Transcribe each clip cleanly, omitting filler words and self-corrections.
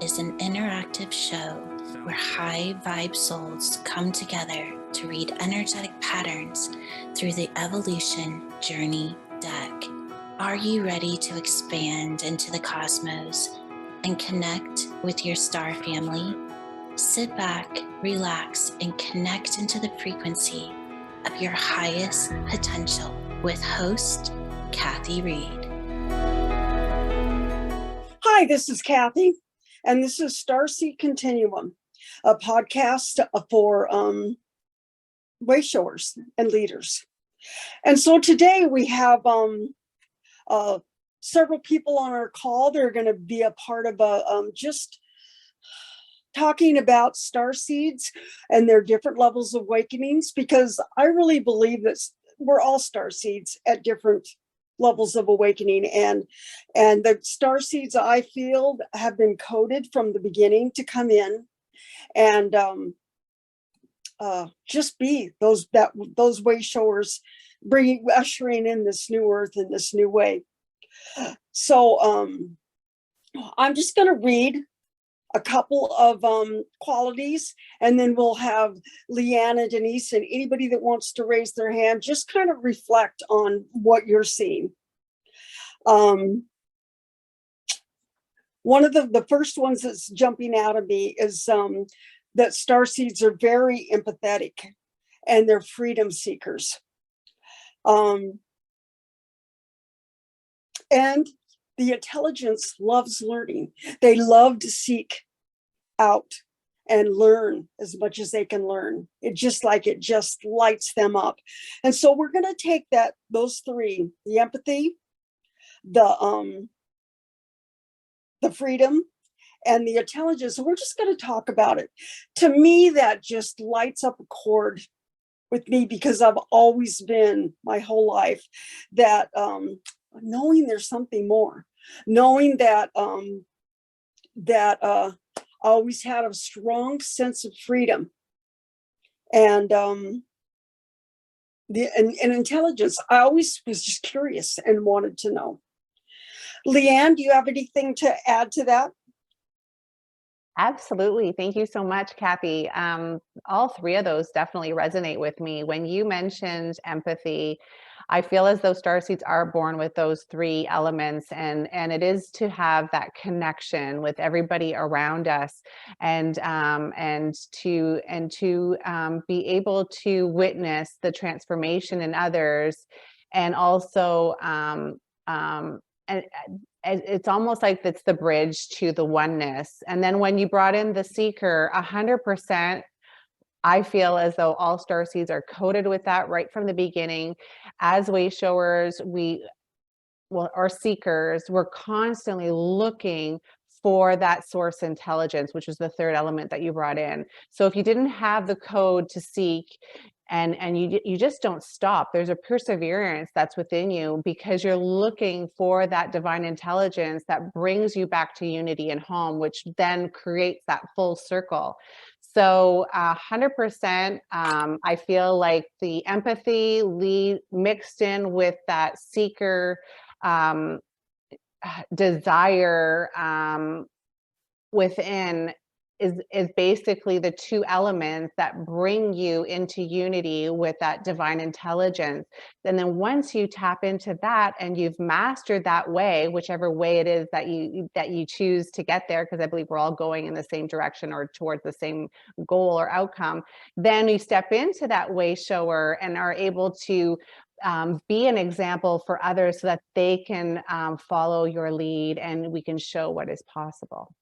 is an interactive show where high vibe souls come together to read energetic patterns through the evolution journey deck. Are you ready to expand into the cosmos and connect with your star family? Sit back, relax, and connect into the frequency of your highest potential with host Kathy Reed. Hi, this is Kathy, and this is StarSeed Continuum, a podcast for way showers and leaders. And so today we have several people on our call. They're going to be a part of just talking about starseeds and their different levels of awakenings, because I really believe that we're all starseeds at different levels of awakening, and the starseeds, I feel, have been coded from the beginning to come in and just be those way showers, ushering in this new earth in this new way. So I'm just going to read a couple of qualities, and then we'll have Leanne and Denise and anybody that wants to raise their hand just kind of reflect on what you're seeing. One of the first ones that's jumping out of me is that starseeds are very empathetic and they're freedom seekers. And the intelligence loves learning. They love to seek out and learn as much as they can learn. It just lights them up. And so we're going to take those three, the empathy, the freedom, and the intelligence. And we're just going to talk about it. To me, that just lights up a chord with me, because I've always been my whole life that knowing there's something more, knowing that I always had a strong sense of freedom and intelligence. I always was just curious and wanted to know. Leanne, do you have anything to add to that? Absolutely. Thank you so much, Kathy. All three of those definitely resonate with me. When you mentioned empathy, I feel as though starseeds are born with those three elements, and it is to have that connection with everybody around us, and to be able to witness the transformation in others, and also and it's almost like it's the bridge to the oneness. And then when you brought in the seeker, 100%, I feel as though all starseeds are coded with that right from the beginning. As way showers, or seekers, we're constantly looking for that source intelligence, which is the third element that you brought in. So if you didn't have the code to seek, and you just don't stop, there's a perseverance that's within you, because you're looking for that divine intelligence that brings you back to unity and home, which then creates that full circle. So 100%, I feel like the empathy mixed in with that seeker desire within is basically the two elements that bring you into unity with that divine intelligence. And then once you tap into that and you've mastered that way, whichever way it is that you choose to get there, because I believe we're all going in the same direction or towards the same goal or outcome, then you step into that way shower and are able to be an example for others so that they can follow your lead, and we can show what is possible.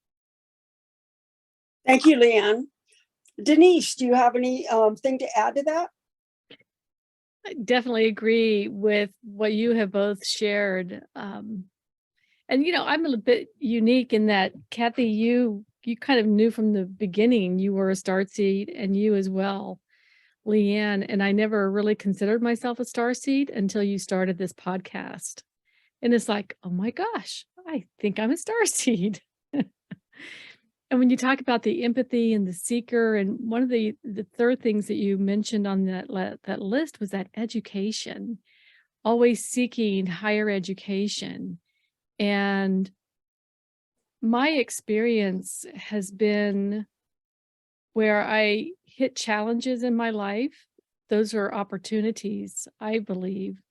Thank you, Leanne. Denise, do you have any thing to add to that? I definitely agree with what you have both shared. And, I'm a bit unique in that, Kathy, you kind of knew from the beginning you were a starseed, and you as well, Leanne. And I never really considered myself a starseed until you started this podcast. And it's like, oh my gosh, I think I'm a starseed. And when you talk about the empathy and the seeker, and one of the third things that you mentioned on that list was that education, always seeking higher education. And my experience has been where I hit challenges in my life. Those are opportunities, I believe,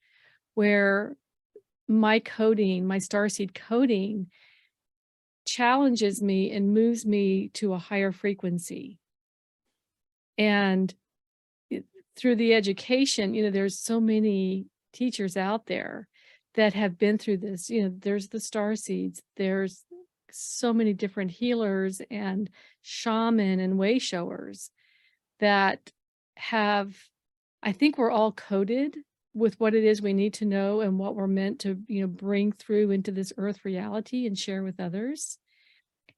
where my coding, my StarSeed coding, challenges me and moves me to a higher frequency. And through the education, there's so many teachers out there that have been through this. There's the StarSeeds, there's so many different healers and shaman and way showers that have, I think we're all coded with what it is we need to know and what we're meant to, bring through into this earth reality and share with others.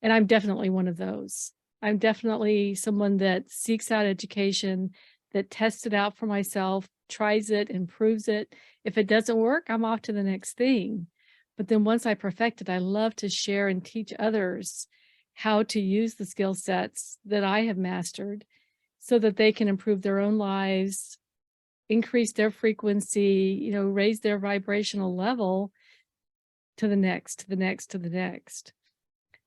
And I'm definitely one of those. I'm definitely someone that seeks out education, that tests it out for myself, tries it, improves it. If it doesn't work, I'm off to the next thing. But then once I perfect it, I love to share and teach others how to use the skill sets that I have mastered so that they can improve their own lives, increase their frequency, raise their vibrational level to the next, to the next, to the next.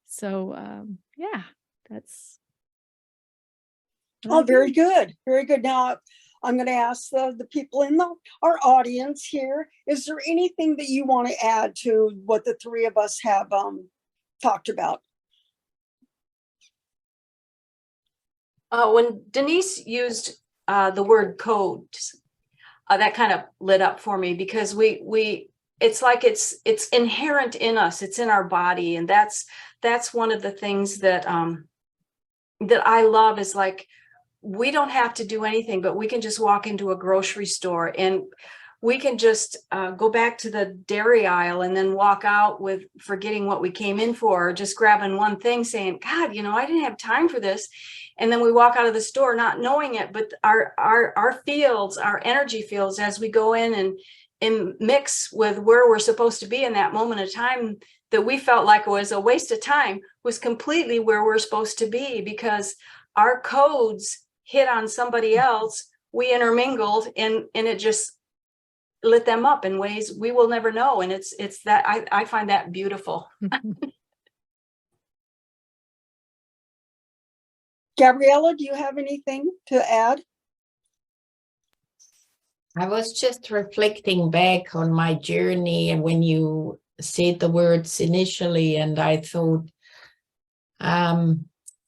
So, yeah, that's. Oh, very good. Very good. Now, I'm going to ask the people in our audience here, is there anything that you want to add to what the three of us have talked about? When Denise used the word codes, that kind of lit up for me, because it's like it's inherent in us. It's in our body, and that's one of the things that that I love, is like, we don't have to do anything, but we can just walk into a grocery store and we can just go back to the dairy aisle and then walk out with forgetting what we came in for, or just grabbing one thing saying, God, I didn't have time for this. And then we walk out of the store not knowing it, but our fields, our energy fields, as we go in and mix with where we're supposed to be in that moment of time that we felt like it was a waste of time, was completely where we're supposed to be, because our codes hit on somebody else, we intermingled, and it just lit them up in ways we will never know. And it's that I find that beautiful. Gabriella, do you have anything to add? I was just reflecting back on my journey, and when you said the words initially, and I thought,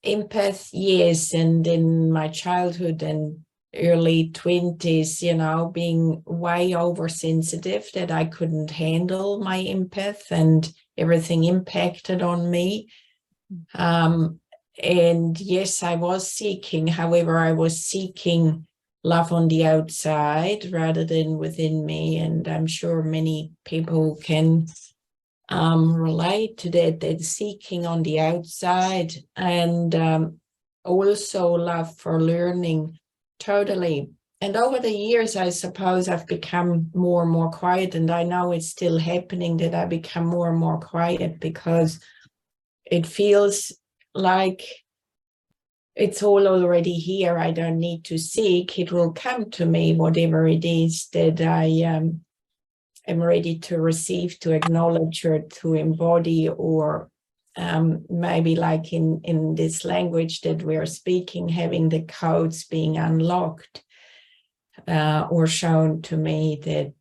empath, yes, and in my childhood and early 20s, being way oversensitive, that I couldn't handle my empath and everything impacted on me. And yes, I was seeking, however, I was seeking love on the outside rather than within me. And I'm sure many people can relate to that seeking on the outside, and also love for learning, totally. And over the years, I suppose I've become more and more quiet, and I know it's still happening, that I become more and more quiet, because it feels like it's all already here. I don't need to seek. It will come to me, whatever it is that I am ready to receive, to acknowledge, or to embody, or maybe like in this language that we're speaking, having the codes being unlocked or shown to me, that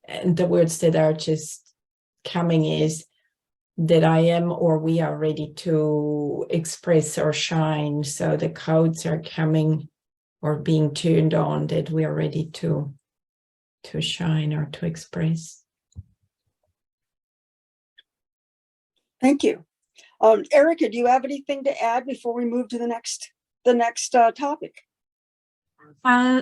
and the words that are just coming is that I am, or we are ready to express or shine. So the codes are coming or being turned on, that we are ready to shine or to express. Thank you. Erica, do you have anything to add before we move to the next topic?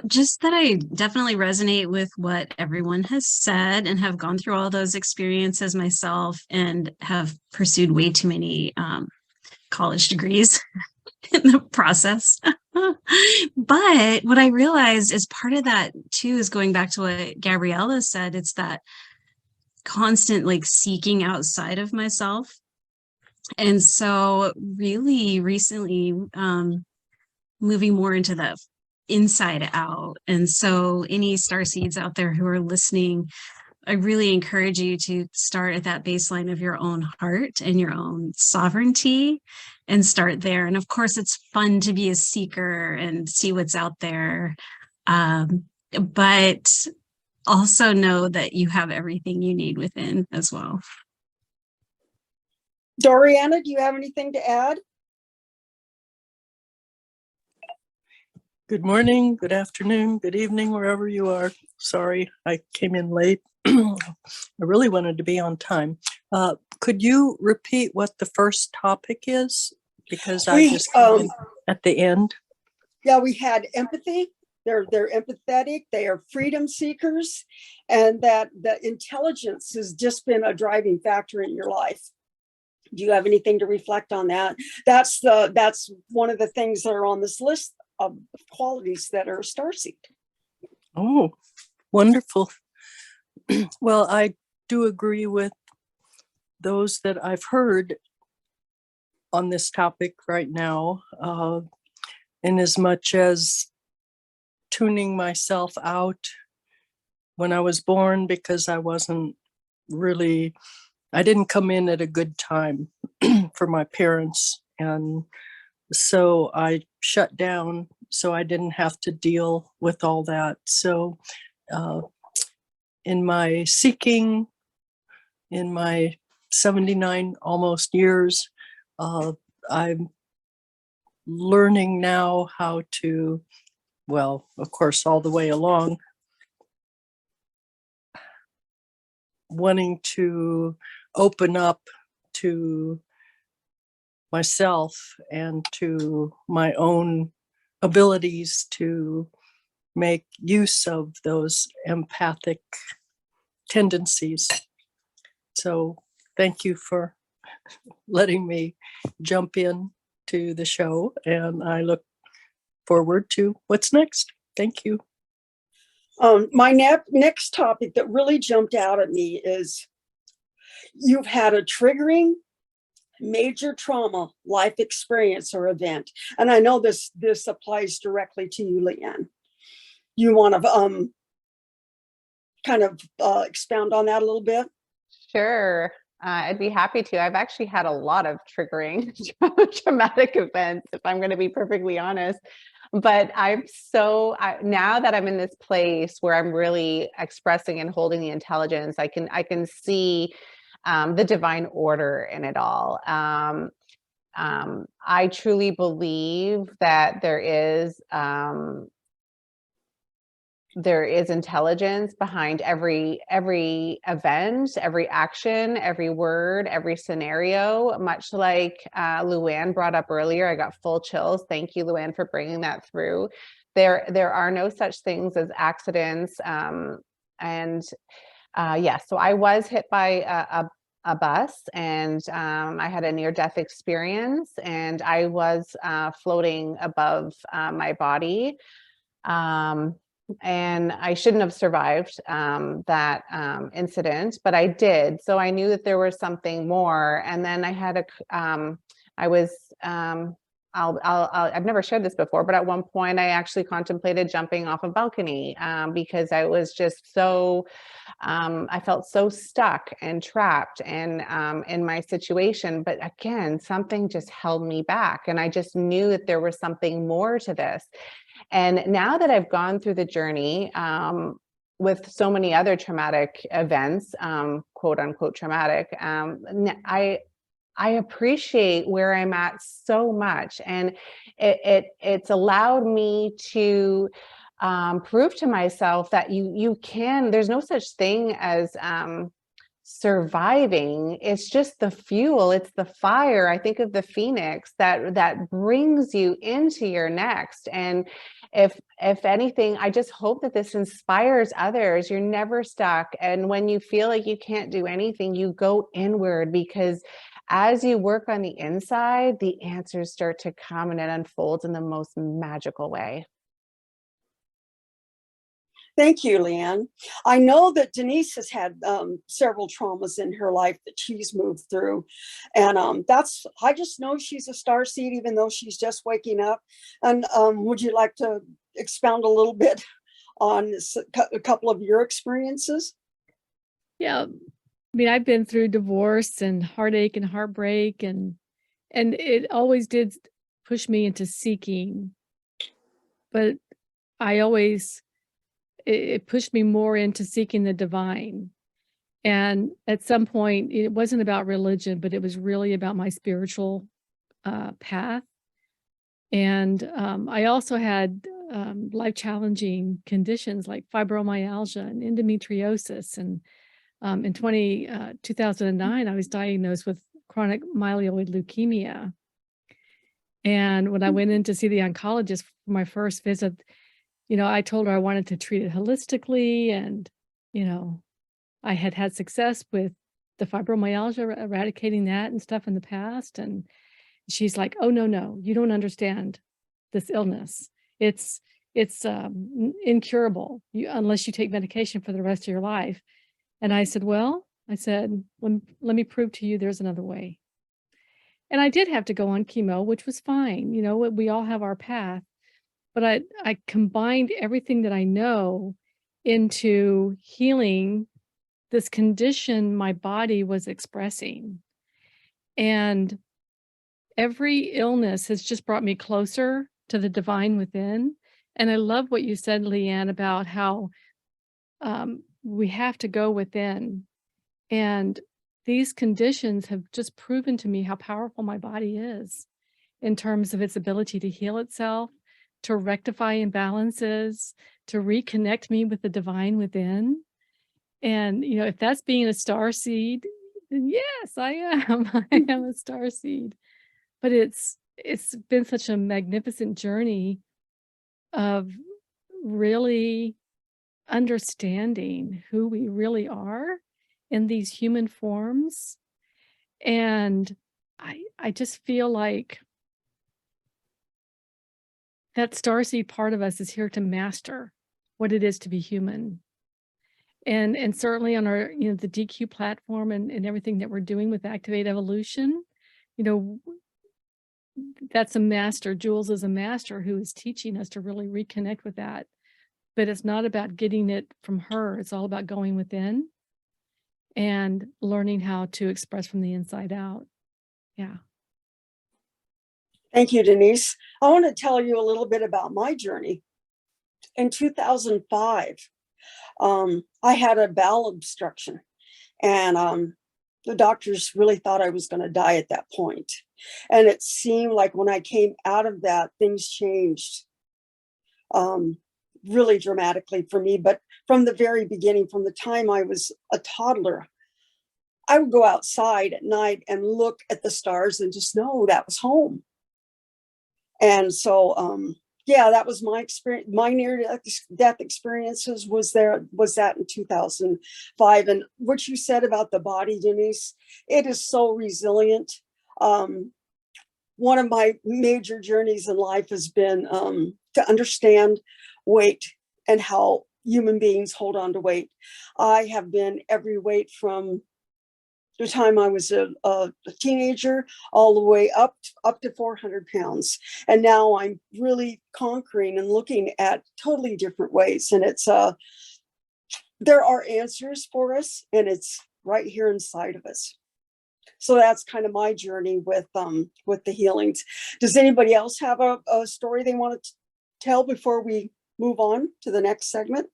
Just that I definitely resonate with what everyone has said, and have gone through all those experiences myself, and have pursued way too many college degrees in the process. But what I realized is part of that too is going back to what Gabriella said. It's that constant seeking outside of myself. And so really recently moving more into the inside out. And so any StarSeeds out there who are listening, I really encourage you to start at that baseline of your own heart and your own sovereignty and start there. And of course, it's fun to be a seeker and see what's out there. But also know that you have everything you need within as well. Doriana, do you have anything to add? Good morning, good afternoon, good evening, wherever you are. Sorry, I came in late. I really wanted to be on time. Could you repeat what the first topic is? Because I just came in at the end. Yeah, we had empathy. They're empathetic. They are freedom seekers, and that the intelligence has just been a driving factor in your life. Do you have anything to reflect on that? That's one of the things that are on this list of qualities that are StarSeed. Oh, wonderful. Well, I do agree with those that I've heard on this topic right now, in as much as tuning myself out when I was born because I didn't come in at a good time for my parents. And so I shut down so I didn't have to deal with all that. So in my seeking, in my 79 almost years, I'm learning now how to, well, of course, all the way along, wanting to open up to myself and to my own abilities to make use of those empathic tendencies. So thank you for letting me jump in to the show, and I look forward to what's next. Thank you. My next topic that really jumped out at me is you've had a triggering major trauma life experience or event. And I know this applies directly to you, Leanne. You want to kind of expound on that a little bit? Sure. I'd be happy to. I've actually had a lot of triggering traumatic events, if I'm going to be perfectly honest. But now that I'm in this place where I'm really expressing and holding the intelligence, I can see the divine order in it all. I truly believe that there is intelligence behind every event, every action, every word, every scenario, much like Luann brought up earlier. I got full chills. Thank you, Luann, for bringing that through. There are no such things as accidents. So I was hit by a bus, and I had a near-death experience, and I was floating above my body. And I shouldn't have survived that incident, but I did. So I knew that there was something more. And then I had I've never shared this before, but at one point I actually contemplated jumping off a balcony because I was just so, I felt so stuck and trapped and in my situation. But again, something just held me back, and I just knew that there was something more to this. And now that I've gone through the journey with so many other traumatic events, quote unquote traumatic, I appreciate where I'm at so much. And it's allowed me to prove to myself that you can, there's no such thing as surviving. It's just the fuel, it's the fire. I think of the phoenix that brings you into your next. And if anything, I just hope that this inspires others. You're never stuck. And when you feel like you can't do anything, you go inward, because as you work on the inside, the answers start to come, and it unfolds in the most magical way. Thank you, Leanne. I know that Denise has had several traumas in her life that she's moved through. And I just know she's a StarSeed, even though she's just waking up. And would you like to expound a little bit on a couple of your experiences? Yeah. I mean, I've been through divorce and heartache and heartbreak, and it always did push me into seeking, but I always it pushed me more into seeking the divine. And at some point, it wasn't about religion, but it was really about my spiritual path. And I also had life challenging conditions like fibromyalgia and endometriosis. And in 2009, I was diagnosed with chronic myeloid leukemia. And when I went in to see the oncologist for my first visit, I told her I wanted to treat it holistically. And, you know, I had had success with the fibromyalgia, eradicating that and stuff in the past. And she's like, "Oh, no, no, you don't understand this illness. It's incurable unless you take medication for the rest of your life." And I said, "Well," I said, let me prove to you there's another way." And I did have to go on chemo, which was fine. We all have our path. But I combined everything that I know into healing this condition my body was expressing. And every illness has just brought me closer to the divine within. And I love what you said, Leanne, about how we have to go within. And these conditions have just proven to me how powerful my body is in terms of its ability to heal itself, to rectify imbalances, to reconnect me with the divine within. And, if that's being a star seed, then yes, I am. I am a star seed. But it's been such a magnificent journey of really understanding who we really are in these human forms. And I just feel like that starseed part of us is here to master what it is to be human. And certainly on our, the DQ platform and everything that we're doing with Activate Evolution, that's a master. Jules is a master who is teaching us to really reconnect with that. But it's not about getting it from her. It's all about going within and learning how to express from the inside out. Yeah. Thank you, Denise. I want to tell you a little bit about my journey. In 2005, I had a bowel obstruction, and the doctors really thought I was going to die at that point. And it seemed like when I came out of that, things changed really dramatically for me. But from the very beginning, from the time I was a toddler, I would go outside at night and look at the stars and just know that was home. And so, yeah, that was my experience. My near-death experiences was that in 2005. And what you said about the body, Denise, it is so resilient. One of my major journeys in life has been to understand weight and how human beings hold on to weight. I have been every weight from the time I was a teenager all the way up to 400 pounds. And now I'm really conquering and looking at totally different ways. And it's there are answers for us, and it's right here inside of us. So that's kind of my journey with the healings. Does anybody else have a story they want to tell before we move on to the next segment?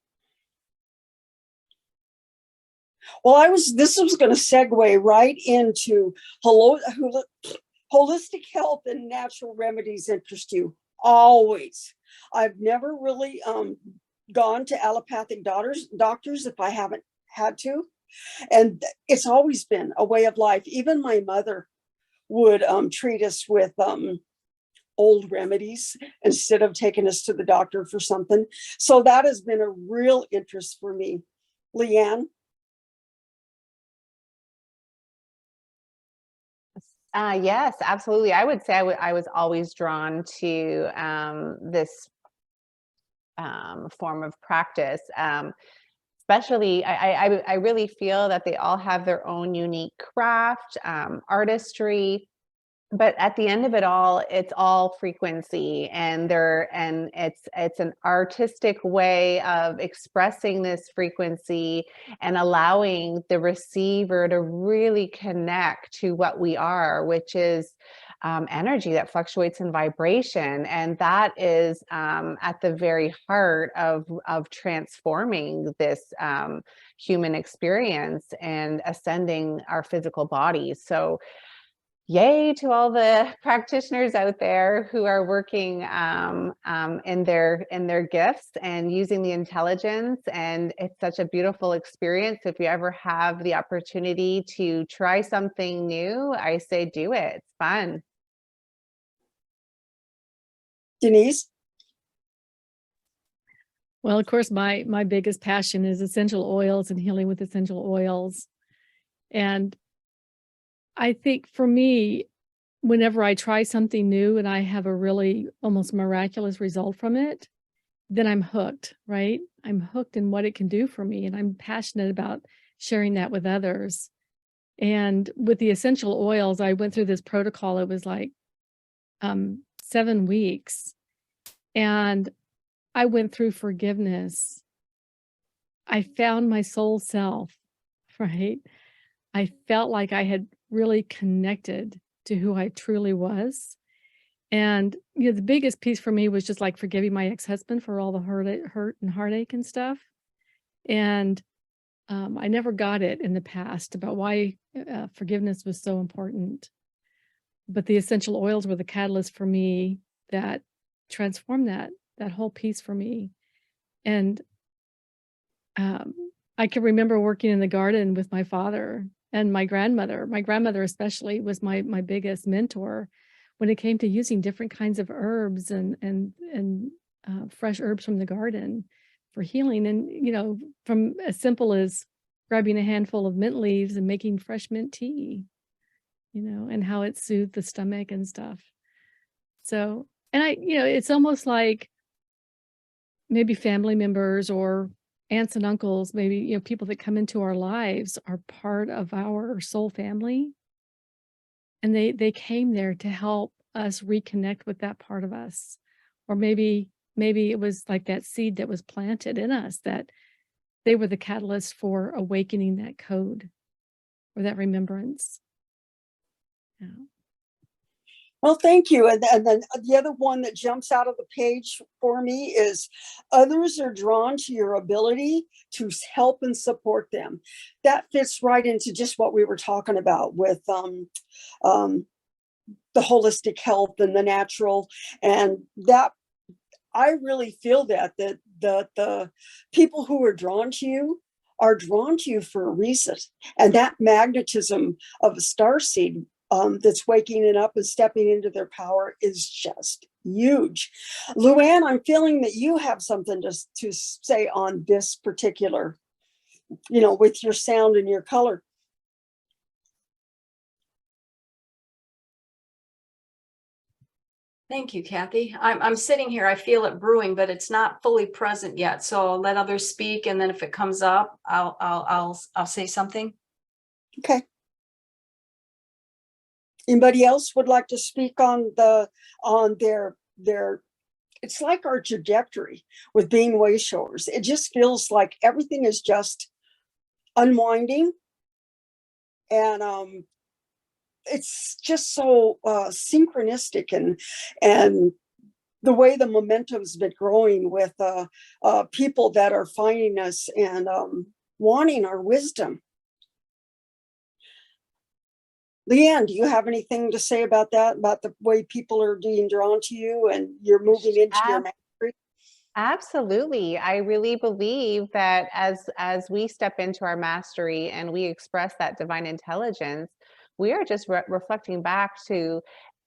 Well, this was going to segue right into holistic health and natural remedies interest you. Always. I've never really gone to allopathic doctors if I haven't had to. And it's always been a way of life. Even my mother would treat us with old remedies instead of taking us to the doctor for something. So that has been a real interest for me. Leanne? Yes, absolutely. I would say I was always drawn to this form of practice. Especially, I really feel that they all have their own unique craft, artistry, but at the end of it all, it's all frequency, and it's an artistic way of expressing this frequency and allowing the receiver to really connect to what we are, which is energy that fluctuates in vibration. And that is at the very heart of transforming this human experience and ascending our physical bodies. So yay to all the practitioners out there who are working in their gifts and using the intelligence. And it's such a beautiful experience. If you ever have the opportunity to try something new, I say do it. It's fun. Denise? Well, of course, my biggest passion is essential oils and healing with essential oils. And I think for me, whenever I try something new and I have a really almost miraculous result from it, then I'm hooked, right? I'm hooked in what it can do for me. And I'm passionate about sharing that with others. And with the essential oils, I went through this protocol. It was like 7 weeks. And I went through forgiveness. I found my soul self, right? I felt like I had really connected to who I truly was. And, you know, the biggest piece for me was just like forgiving my ex-husband for all the hurt and heartache and stuff. And I never got it in the past about why forgiveness was so important. But the essential oils were the catalyst for me that transformed that whole piece for me. And I can remember working in the garden with my father and my grandmother. My grandmother especially was my biggest mentor when it came to using different kinds of herbs and fresh herbs from the garden for healing. And, you know, from as simple as grabbing a handful of mint leaves and making fresh mint tea, you know, and how it soothed the stomach and stuff. So, and you know, it's almost like maybe family members or aunts and uncles, maybe, you know, people that come into our lives are part of our soul family. And they came there to help us reconnect with that part of us. Or maybe it was like that seed that was planted in us, that they were the catalyst for awakening that code or that remembrance. Yeah. Well, thank you. And then the other one that jumps out of the page for me is others are drawn to your ability to help and support them. That fits right into just what we were talking about with the holistic health and the natural. And that I really feel that the people who are drawn to you for a reason. And that magnetism of a starseed that's waking it up and stepping into their power is just huge. Luann, I'm feeling that you have something to say on this particular, you know, with your sound and your color. Thank you, Kathy. I'm sitting here, I feel it brewing, but it's not fully present yet. So I'll let others speak, and then if it comes up, I'll say something. Okay. Anybody else would like to speak on their it's like our trajectory with being way showers. It just feels like everything is just unwinding, and it's just so synchronistic, and the way the momentum's been growing with people that are finding us and wanting our wisdom. Leanne, do you have anything to say about that, about the way people are being drawn to you and you're moving into your mastery? Absolutely. I really believe that as we step into our mastery and we express that divine intelligence, we are just reflecting back to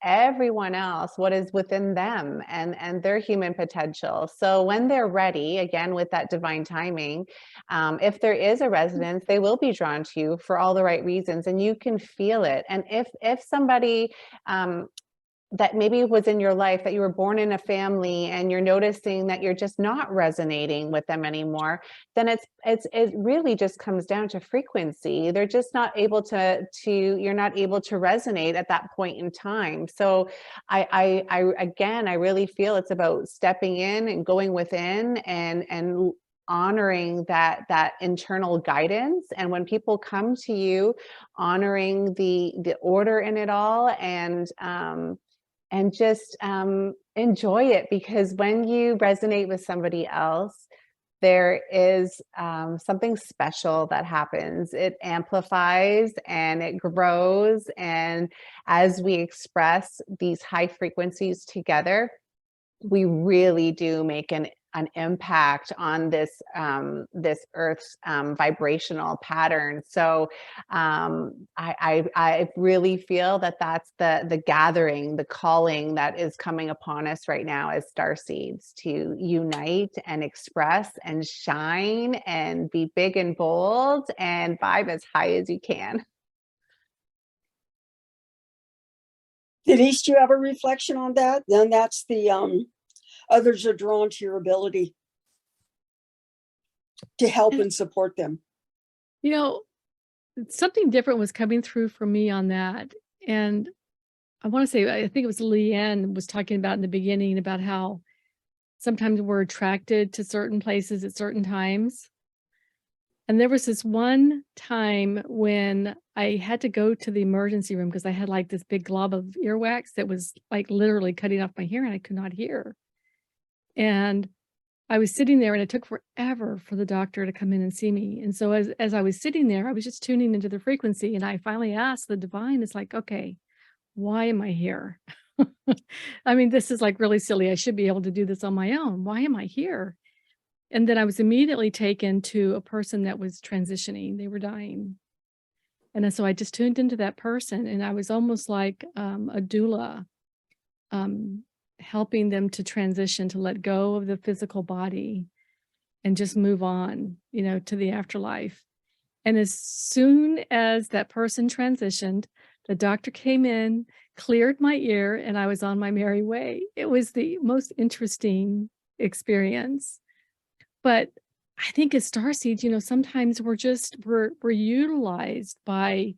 everyone else what is within them and their human potential. So when they're ready, again with that divine timing, if there is a resonance, they will be drawn to you for all the right reasons, and you can feel it. And if somebody that maybe was in your life, that you were born in a family and you're noticing that you're just not resonating with them anymore, then it really just comes down to frequency. They're just not able you're not able to resonate at that point in time. So I again, I really feel it's about stepping in and going within and honoring that internal guidance. And when people come to you, honoring the order in it all, and just enjoy it, because when you resonate with somebody else, there is something special that happens. It amplifies and it grows. And as we express these high frequencies together, we really do make an impact on this Earth's vibrational pattern. So I really feel that that's the gathering, the calling that is coming upon us right now as starseeds, to unite and express and shine and be big and bold and vibe as high as you can. Denise, do you have a reflection on that? Then that's the others are drawn to your ability to help and support them. You know, something different was coming through for me on that. And I want to say, I think it was Leanne was talking about in the beginning about how sometimes we're attracted to certain places at certain times. And there was this one time when I had to go to the emergency room because I had like this big glob of earwax that was like literally cutting off my hair and I could not hear. And I was sitting there and it took forever for the doctor to come in and see me. And so as I was sitting there, I was just tuning into the frequency, and I finally asked the divine, it's like, okay, why am I here? I mean, this is like really silly. I should be able to do this on my own. Why am I here? And then I was immediately taken to a person that was transitioning. They were dying. And then, so I just tuned into that person, and I was almost like a doula, helping them to transition, to let go of the physical body and just move on, you know, to the afterlife. And as soon as that person transitioned, the doctor came in, cleared my ear, and I was on my merry way. It was the most interesting experience. But I think as starseeds, you know, sometimes we're utilized by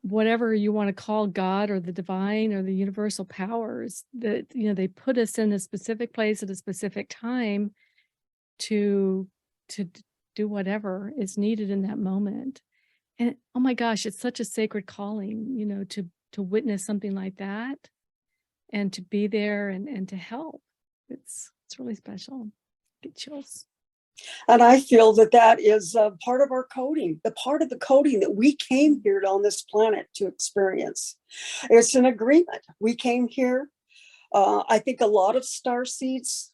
whatever you want to call God or the divine or the universal powers, that, you know, they put us in a specific place at a specific time to do whatever is needed in that moment. And oh my gosh, it's such a sacred calling, you know, to witness something like that and to be there and to help. It's really special. Get chills. And I feel that that is part of our coding, the part of the coding that we came here on this planet to experience. It's an agreement. We came here. I think a lot of starseeds,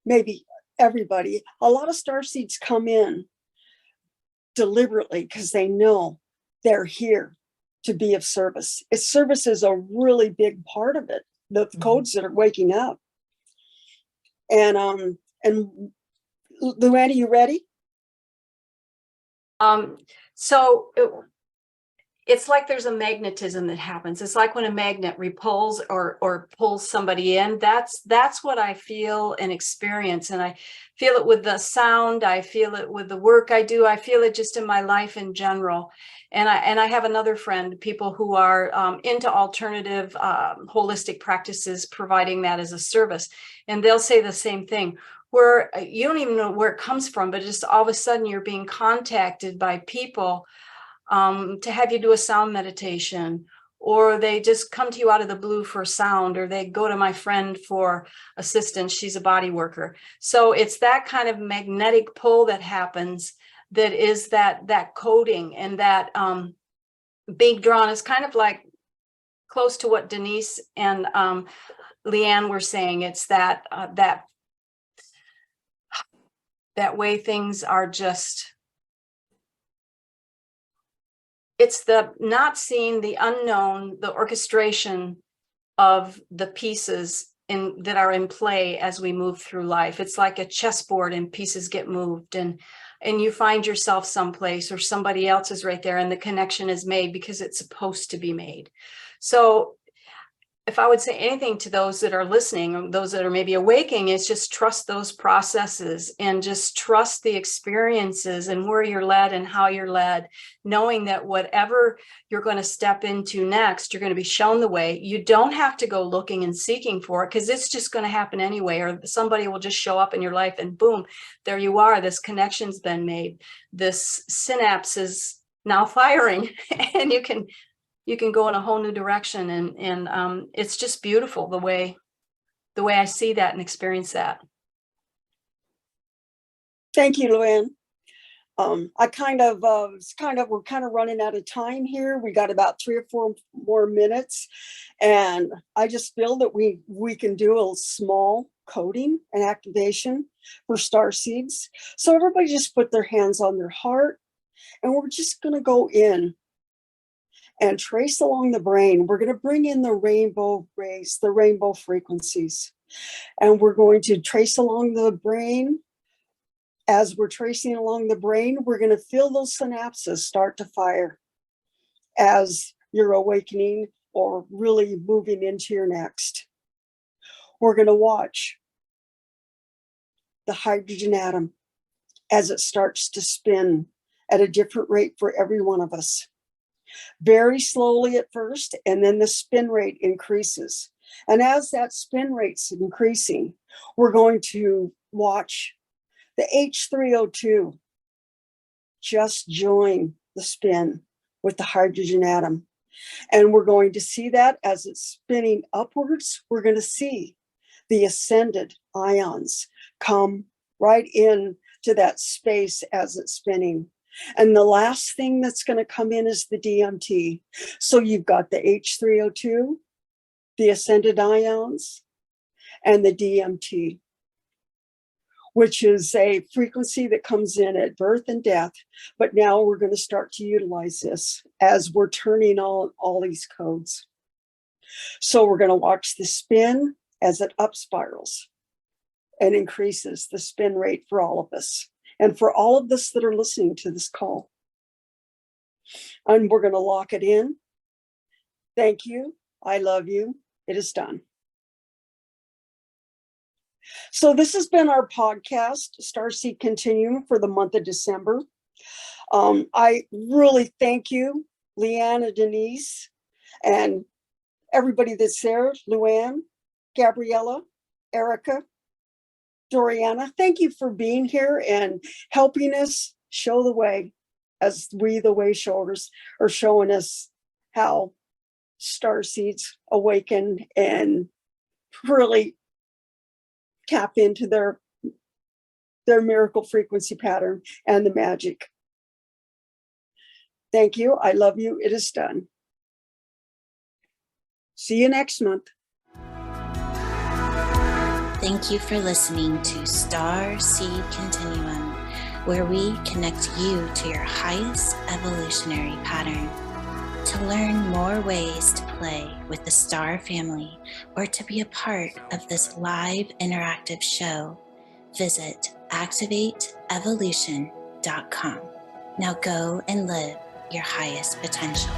maybe everybody, a lot of starseeds come in deliberately because they know they're here to be of service. Service is a really big part of it. The codes that are waking up. And Luann, you ready? It's like there's a magnetism that happens. It's like when a magnet repels or pulls somebody in. That's what I feel and experience. And I feel it with the sound. I feel it with the work I do. I feel it just in my life in general. And I have another friend, people who are into alternative holistic practices, providing that as a service. And they'll say the same thing, where you don't even know where it comes from, but just all of a sudden you're being contacted by people to have you do a sound meditation, or they just come to you out of the blue for sound, or they go to my friend for assistance. She's a body worker. So it's that kind of magnetic pull that happens, that is that coding, and that being drawn is kind of like close to what Denise and Leanne were saying. It's that way things are just, it's the not seeing the unknown, the orchestration of the pieces that are in play as we move through life. It's like a chessboard and pieces get moved, and you find yourself someplace, or somebody else is right there, and the connection is made because it's supposed to be made. So if I would say anything to those that are listening, or those that are maybe awaking, is just trust those processes and just trust the experiences and where you're led and how you're led, knowing that whatever you're going to step into next, you're going to be shown the way. You don't have to go looking and seeking for it, because it's just going to happen anyway, or somebody will just show up in your life and boom, there you are. This connection's been made. This synapse is now firing and you can go in a whole new direction. And it's just beautiful the way I see that and experience that. Thank you, Luann. We're kind of running out of time here. We got about 3 or 4 more minutes. And I just feel that we can do a small coding and activation for StarSeeds. So everybody just put their hands on their heart, and we're just going to go in and trace along the brain. We're going to bring in the rainbow rays, the rainbow frequencies, and we're going to trace along the brain. As we're tracing along the brain, we're going to feel those synapses start to fire as you're awakening or really moving into your next. We're going to watch the hydrogen atom as it starts to spin at a different rate for every one of us. Very slowly at first, and then the spin rate increases. And as that spin rate's increasing, we're going to watch the H3O2 just join the spin with the hydrogen atom. And we're going to see that as it's spinning upwards, we're going to see the ascended ions come right in to that space as it's spinning. And the last thing that's going to come in is the DMT. So you've got the H3O2, the ascended ions, and the DMT, which is a frequency that comes in at birth and death. But now we're going to start to utilize this as we're turning on all these codes. So we're going to watch the spin as it up spirals and increases the spin rate for all of us. And for all of us that are listening to this call. And we're going to lock it in. Thank you. I love you. It is done. So this has been our podcast, StarSeed Continuum, for the month of December. I really thank you, Leanne and Denise, and everybody that's there, Luann, Gabriella, Erica, Doriana. Thank you for being here and helping us show the way, as we, the way showers, are showing us how StarSeeds awaken and really tap into their miracle frequency pattern and the magic. Thank you. I love you. It is done. See you next month. Thank you for listening to StarSeed Continuum, where we connect you to your highest evolutionary pattern. To learn more ways to play with the Star family or to be a part of this live interactive show, visit activateevolution.com. Now go and live your highest potential.